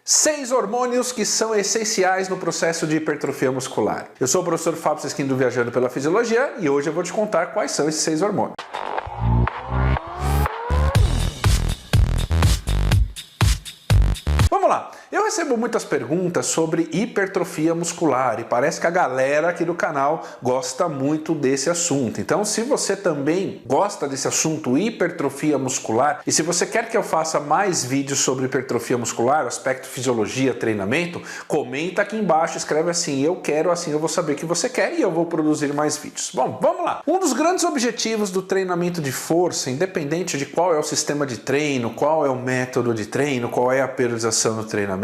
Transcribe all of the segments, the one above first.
6 hormônios que são essenciais no processo de hipertrofia muscular. Eu sou o professor Fábio Sesquim do Viajando pela Fisiologia e hoje eu vou te contar quais são esses 6 hormônios. Vamos lá! Eu recebo muitas perguntas sobre hipertrofia muscular e parece que a galera aqui do canal gosta muito desse assunto. Então, se você também gosta desse assunto, hipertrofia muscular, e se você quer que eu faça mais vídeos sobre hipertrofia muscular, aspecto fisiologia, treinamento, comenta aqui embaixo, escreve assim, eu quero, assim eu vou saber que você quer e eu vou produzir mais vídeos. Bom, vamos lá! Um dos grandes objetivos do treinamento de força, independente de qual é o sistema de treino, qual é o método de treino, qual é a periodização do treinamento,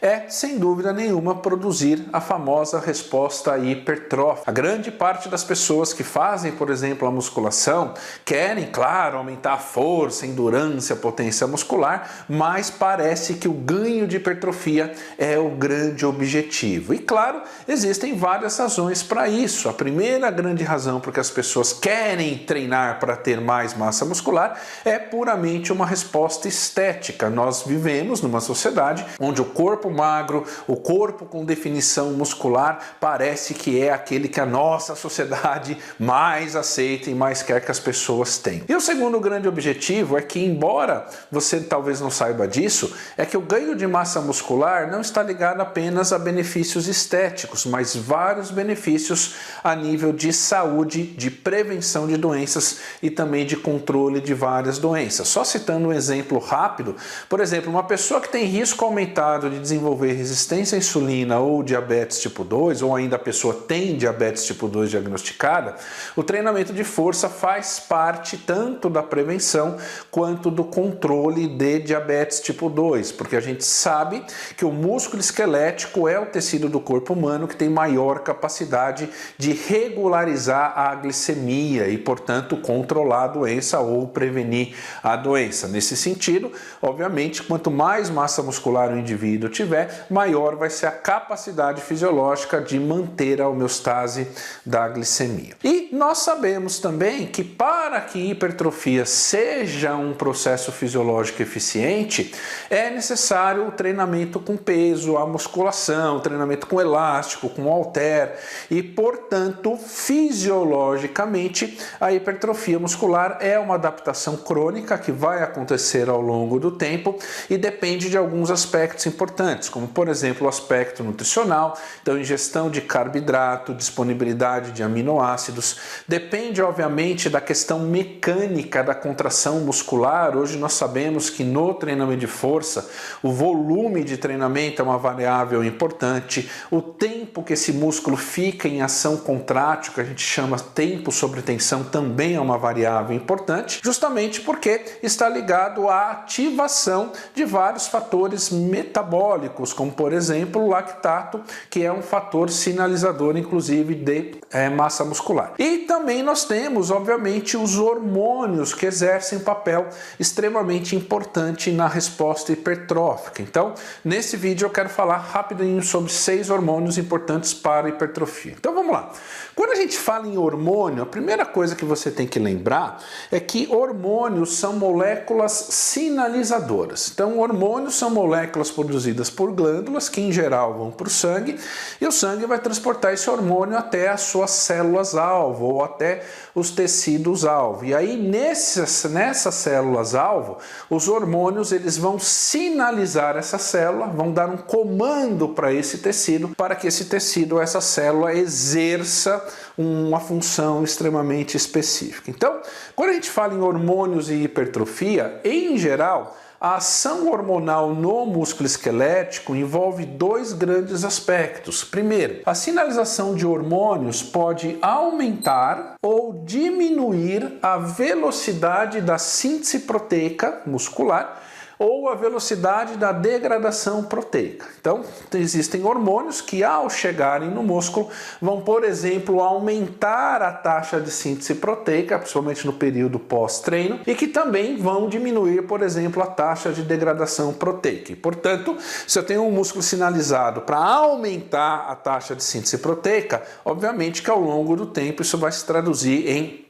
é, sem dúvida nenhuma, produzir a famosa resposta hipertrófica. A grande parte das pessoas que fazem, por exemplo, a musculação, querem, claro, aumentar a força, a endurance, a potência muscular, mas parece que o ganho de hipertrofia é o grande objetivo. E, claro, existem várias razões para isso. A primeira grande razão por que as pessoas querem treinar para ter mais massa muscular é puramente uma resposta estética. Nós vivemos numa sociedade onde o corpo magro, o corpo com definição muscular, parece que é aquele que a nossa sociedade mais aceita e mais quer que as pessoas tenham. E o segundo grande objetivo é que, embora você talvez não saiba disso, é que o ganho de massa muscular não está ligado apenas a benefícios estéticos, mas vários benefícios a nível de saúde, de prevenção de doenças e também de controle de várias doenças. Só citando um exemplo rápido, por exemplo, uma pessoa que tem risco aumentado de desenvolver resistência à insulina ou diabetes tipo 2, ou ainda a pessoa tem diabetes tipo 2 diagnosticada, o treinamento de força faz parte tanto da prevenção quanto do controle de diabetes tipo 2, porque a gente sabe que o músculo esquelético é o tecido do corpo humano que tem maior capacidade de regularizar a glicemia e, portanto, controlar a doença ou prevenir a doença. Nesse sentido, obviamente, quanto mais massa muscular o indivíduo tiver, maior vai ser a capacidade fisiológica de manter a homeostase da glicemia. E nós sabemos também que para que hipertrofia seja um processo fisiológico eficiente, é necessário o treinamento com peso, a musculação, o treinamento com elástico, com halter e, portanto, fisiologicamente, a hipertrofia muscular é uma adaptação crônica que vai acontecer ao longo do tempo e depende de alguns aspectos importantes, como por exemplo o aspecto nutricional, então ingestão de carboidrato, disponibilidade de aminoácidos, depende obviamente da questão mecânica da contração muscular. Hoje nós sabemos que no treinamento de força o volume de treinamento é uma variável importante, o tempo que esse músculo fica em ação contrátil, que a gente chama tempo sobre tensão, também é uma variável importante, justamente porque está ligado à ativação de vários fatores metabólicos, como por exemplo o lactato, que é um fator sinalizador inclusive de massa muscular. E também nós temos obviamente os hormônios que exercem um papel extremamente importante na resposta hipertrófica. Então nesse vídeo eu quero falar rapidinho sobre 6 hormônios importantes para a hipertrofia. Então vamos lá. Quando a gente fala em hormônio, a primeira coisa que você tem que lembrar é que hormônios são moléculas sinalizadoras. Então hormônios são moléculas produzidas por glândulas que em geral vão para o sangue e o sangue vai transportar esse hormônio até as suas células-alvo ou até os tecidos-alvo. E aí nessas células-alvo, os hormônios eles vão sinalizar essa célula, vão dar um comando para esse tecido, para que esse tecido ou essa célula exerça uma função extremamente específica. Então, quando a gente fala em hormônios e hipertrofia, em geral, a ação hormonal no músculo esquelético envolve 2 grandes aspectos. Primeiro, a sinalização de hormônios pode aumentar ou diminuir a velocidade da síntese proteica muscular ou a velocidade da degradação proteica. Então, existem hormônios que, ao chegarem no músculo, vão, por exemplo, aumentar a taxa de síntese proteica, principalmente no período pós-treino, e que também vão diminuir, por exemplo, a taxa de degradação proteica. E, portanto, se eu tenho um músculo sinalizado para aumentar a taxa de síntese proteica, obviamente que ao longo do tempo isso vai se traduzir em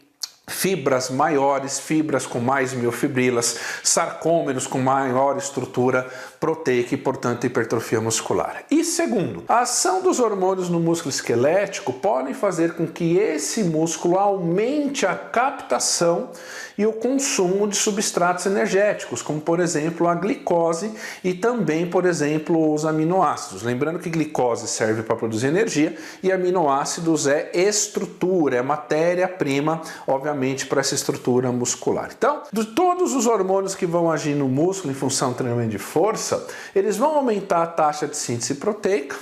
fibras maiores, fibras com mais miofibrilas, sarcômeros com maior estrutura proteica e, portanto, hipertrofia muscular. E segundo, a ação dos hormônios no músculo esquelético podem fazer com que esse músculo aumente a captação e o consumo de substratos energéticos, como por exemplo a glicose e também, por exemplo, os aminoácidos. Lembrando que glicose serve para produzir energia e aminoácidos é estrutura, é matéria-prima, obviamente, para essa estrutura muscular. Então, de todos os hormônios que vão agir no músculo em função do treinamento de força, eles vão aumentar a taxa de síntese proteica,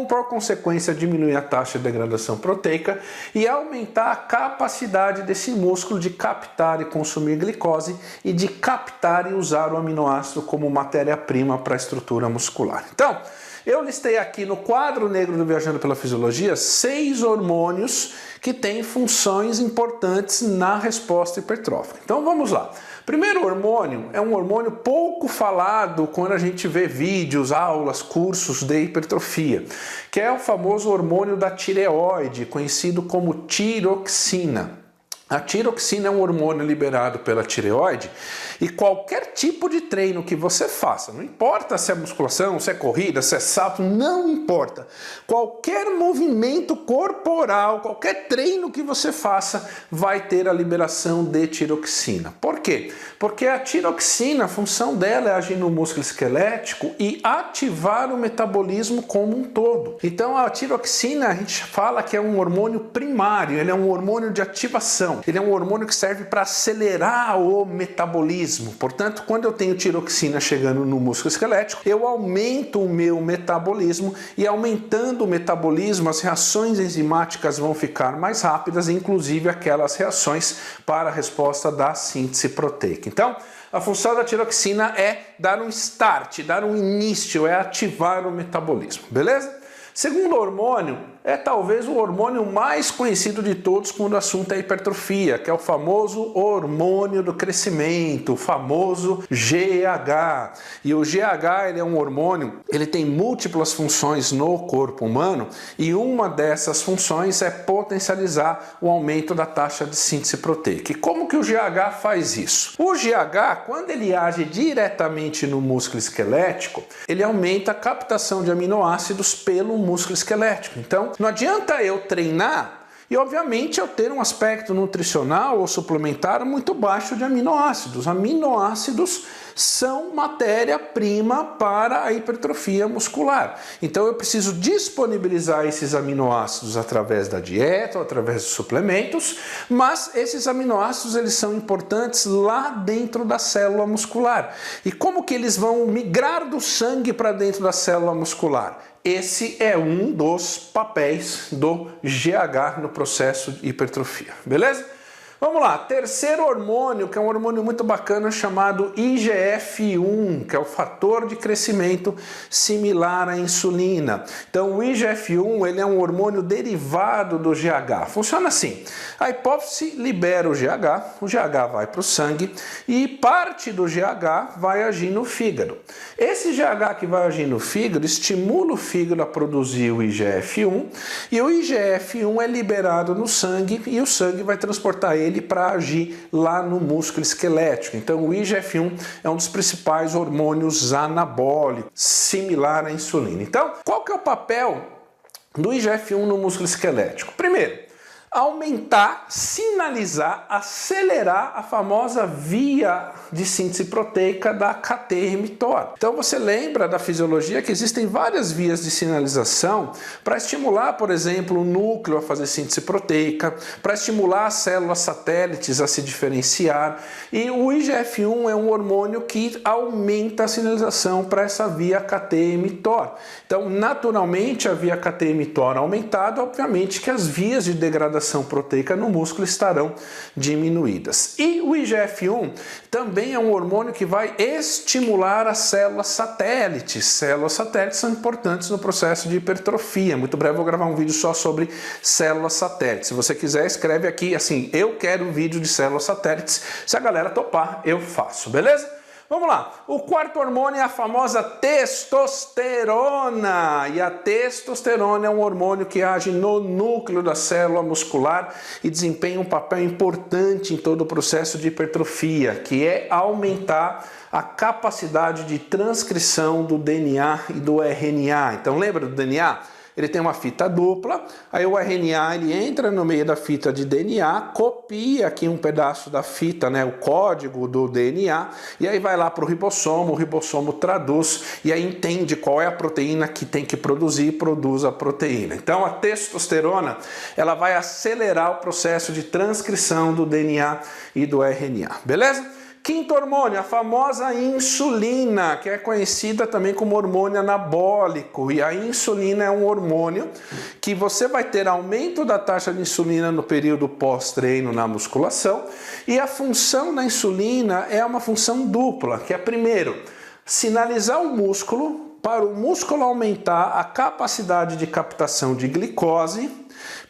por consequência diminuir a taxa de degradação proteica e aumentar a capacidade desse músculo de captar e consumir glicose e de captar e usar o aminoácido como matéria-prima para a estrutura muscular. Então, eu listei aqui no quadro negro do Viajando pela Fisiologia 6 hormônios que têm funções importantes na resposta hipertrófica. Então vamos lá. Primeiro hormônio é um hormônio pouco falado quando a gente vê vídeos, aulas, cursos de hipertrofia, que é o famoso hormônio da tireoide, conhecido como tiroxina. A tiroxina é um hormônio liberado pela tireoide e qualquer tipo de treino que você faça, não importa se é musculação, se é corrida, se é salto, não importa. Qualquer movimento corporal, qualquer treino que você faça vai ter a liberação de tiroxina. Por quê? Porque a tiroxina, a função dela é agir no músculo esquelético e ativar o metabolismo como um todo. Então a tiroxina a gente fala que é um hormônio primário, ele é um hormônio de ativação. Ele é um hormônio que serve para acelerar o metabolismo. Portanto, quando eu tenho tiroxina chegando no músculo esquelético, eu aumento o meu metabolismo e aumentando o metabolismo, as reações enzimáticas vão ficar mais rápidas, inclusive aquelas reações para a resposta da síntese proteica. Então, a função da tiroxina é dar um start, dar um início, é ativar o metabolismo, beleza? Segundo hormônio, é talvez o hormônio mais conhecido de todos quando o assunto é hipertrofia, que é o famoso hormônio do crescimento, o famoso GH. E o GH ele é um hormônio, ele tem múltiplas funções no corpo humano e uma dessas funções é potencializar o aumento da taxa de síntese proteica. E como que o GH faz isso? O GH, quando ele age diretamente no músculo esquelético, ele aumenta a captação de aminoácidos pelo músculo esquelético. Então, não adianta eu treinar e, obviamente, eu ter um aspecto nutricional ou suplementar muito baixo de aminoácidos. Aminoácidos são matéria-prima para a hipertrofia muscular. Então eu preciso disponibilizar esses aminoácidos através da dieta ou através de suplementos, mas esses aminoácidos eles são importantes lá dentro da célula muscular. E como que eles vão migrar do sangue para dentro da célula muscular? Esse é um dos papéis do GH no processo de hipertrofia, beleza? Vamos lá, terceiro hormônio, que é um hormônio muito bacana chamado IGF-1, que é o fator de crescimento similar à insulina. Então o IGF-1 ele é um hormônio derivado do GH. Funciona assim, a hipófise libera o GH vai para o sangue e parte do GH vai agir no fígado. Esse GH que vai agir no fígado estimula o fígado a produzir o IGF-1 e o IGF-1 é liberado no sangue e o sangue vai transportar ele para agir lá no músculo esquelético. Então o IGF-1 é um dos principais hormônios anabólicos, similar à insulina. Então, qual que é o papel do IGF-1 no músculo esquelético? Primeiro, aumentar, sinalizar, acelerar a famosa via de síntese proteica da cadeia mTOR. Então você lembra da fisiologia que existem várias vias de sinalização para estimular, por exemplo, o núcleo a fazer síntese proteica, para estimular as células satélites a se diferenciar, e o IGF-1 é um hormônio que aumenta a sinalização para essa via cadeia mTOR. Então, naturalmente, a via cadeia mTOR aumentada, obviamente que as vias de degradação proteica no músculo estarão diminuídas. E o IGF-1 também é um hormônio que vai estimular as células satélites. Células satélites são importantes no processo de hipertrofia. Muito breve eu vou gravar um vídeo só sobre células satélites. Se você quiser, escreve aqui assim, eu quero um vídeo de células satélites. Se a galera topar, eu faço, beleza? Vamos lá, o quarto hormônio é a famosa testosterona. E a testosterona é um hormônio que age no núcleo da célula muscular e desempenha um papel importante em todo o processo de hipertrofia, que é aumentar a capacidade de transcrição do DNA e do RNA. Então lembra do DNA? Ele tem uma fita dupla, aí o RNA ele entra no meio da fita de DNA, copia aqui um pedaço da fita, né, o código do DNA, e aí vai lá para o ribossomo traduz e aí entende qual é a proteína que tem que produzir e produz a proteína. Então a testosterona ela vai acelerar o processo de transcrição do DNA e do RNA, beleza? Quinto hormônio, a famosa insulina, que é conhecida também como hormônio anabólico. E a insulina é um hormônio que você vai ter aumento da taxa de insulina no período pós-treino na musculação. E a função da insulina é uma função dupla, que é primeiro, sinalizar o músculo para o músculo aumentar a capacidade de captação de glicose.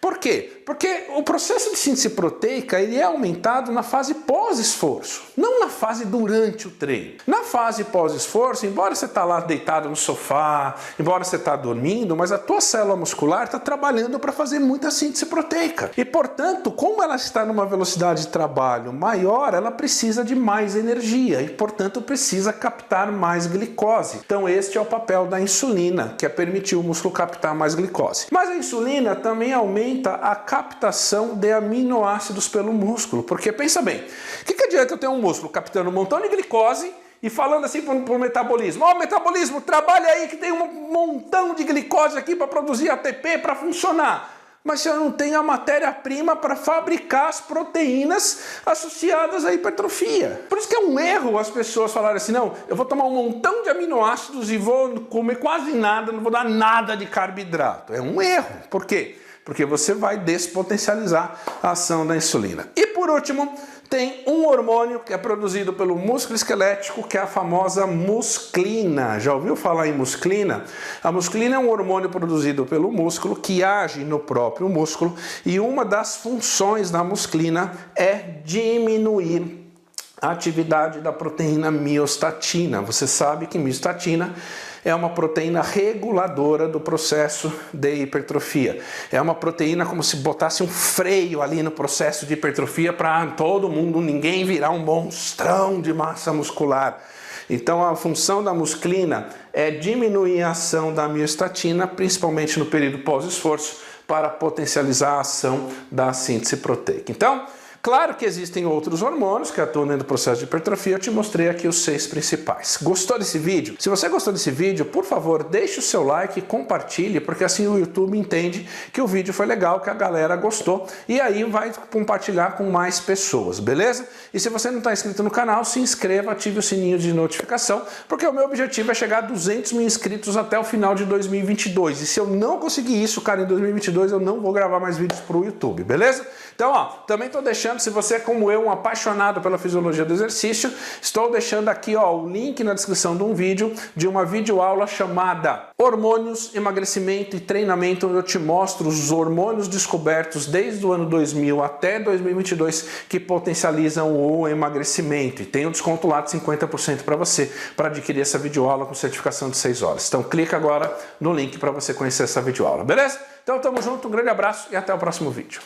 Por quê? Porque o processo de síntese proteica ele é aumentado na fase pós-esforço, não na fase durante o treino. Na fase pós-esforço, embora você está lá deitado no sofá, embora você está dormindo, mas a tua célula muscular está trabalhando para fazer muita síntese proteica. E, portanto, como ela está numa velocidade de trabalho maior, ela precisa de mais energia e, portanto, precisa captar mais glicose. Então, este é o papel da insulina, que é permitir o músculo captar mais glicose. Mas a insulina também aumenta a captação de aminoácidos pelo músculo, porque pensa bem, o que adianta eu ter um músculo captando um montão de glicose e falando assim para o metabolismo, ó, metabolismo, trabalha aí que tem um montão de glicose aqui para produzir ATP para funcionar. Mas se eu não tenho a matéria-prima para fabricar as proteínas associadas à hipertrofia. Por isso que é um erro as pessoas falarem assim, não, eu vou tomar um montão de aminoácidos e vou comer quase nada, não vou dar nada de carboidrato. É um erro. Por quê? Porque você vai despotencializar a ação da insulina. E por último, tem um hormônio que é produzido pelo músculo esquelético, que é a famosa musclina. Já ouviu falar em musclina? A musclina é um hormônio produzido pelo músculo que age no próprio músculo e uma das funções da musclina é diminuir a atividade da proteína miostatina. Você sabe que miostatina é uma proteína reguladora do processo de hipertrofia. É uma proteína como se botasse um freio ali no processo de hipertrofia para todo mundo, ninguém virar um monstrão de massa muscular. Então a função da musclina é diminuir a ação da miostatina, principalmente no período pós-esforço, para potencializar a ação da síntese proteica. Então, claro que existem outros hormônios que atuam dentro do processo de hipertrofia, eu te mostrei aqui os 6 principais. Gostou desse vídeo? Se você gostou desse vídeo, por favor, deixe o seu like e compartilhe, porque assim o YouTube entende que o vídeo foi legal, que a galera gostou, e aí vai compartilhar com mais pessoas, beleza? E se você não está inscrito no canal, se inscreva, ative o sininho de notificação, porque o meu objetivo é chegar a 200 mil inscritos até o final de 2022, e se eu não conseguir isso, cara, em 2022 eu não vou gravar mais vídeos para o YouTube, beleza? Então, ó, também estou deixando, se você é como eu, um apaixonado pela fisiologia do exercício, estou deixando aqui, ó, o link na descrição de um vídeo, de uma videoaula chamada Hormônios, Emagrecimento e Treinamento, onde eu te mostro os hormônios descobertos desde o ano 2000 até 2022 que potencializam o emagrecimento. E tem um desconto lá de 50% para você, para adquirir essa videoaula com certificação de 6 horas. Então clica agora no link para você conhecer essa videoaula, beleza? Então tamo junto, um grande abraço e até o próximo vídeo.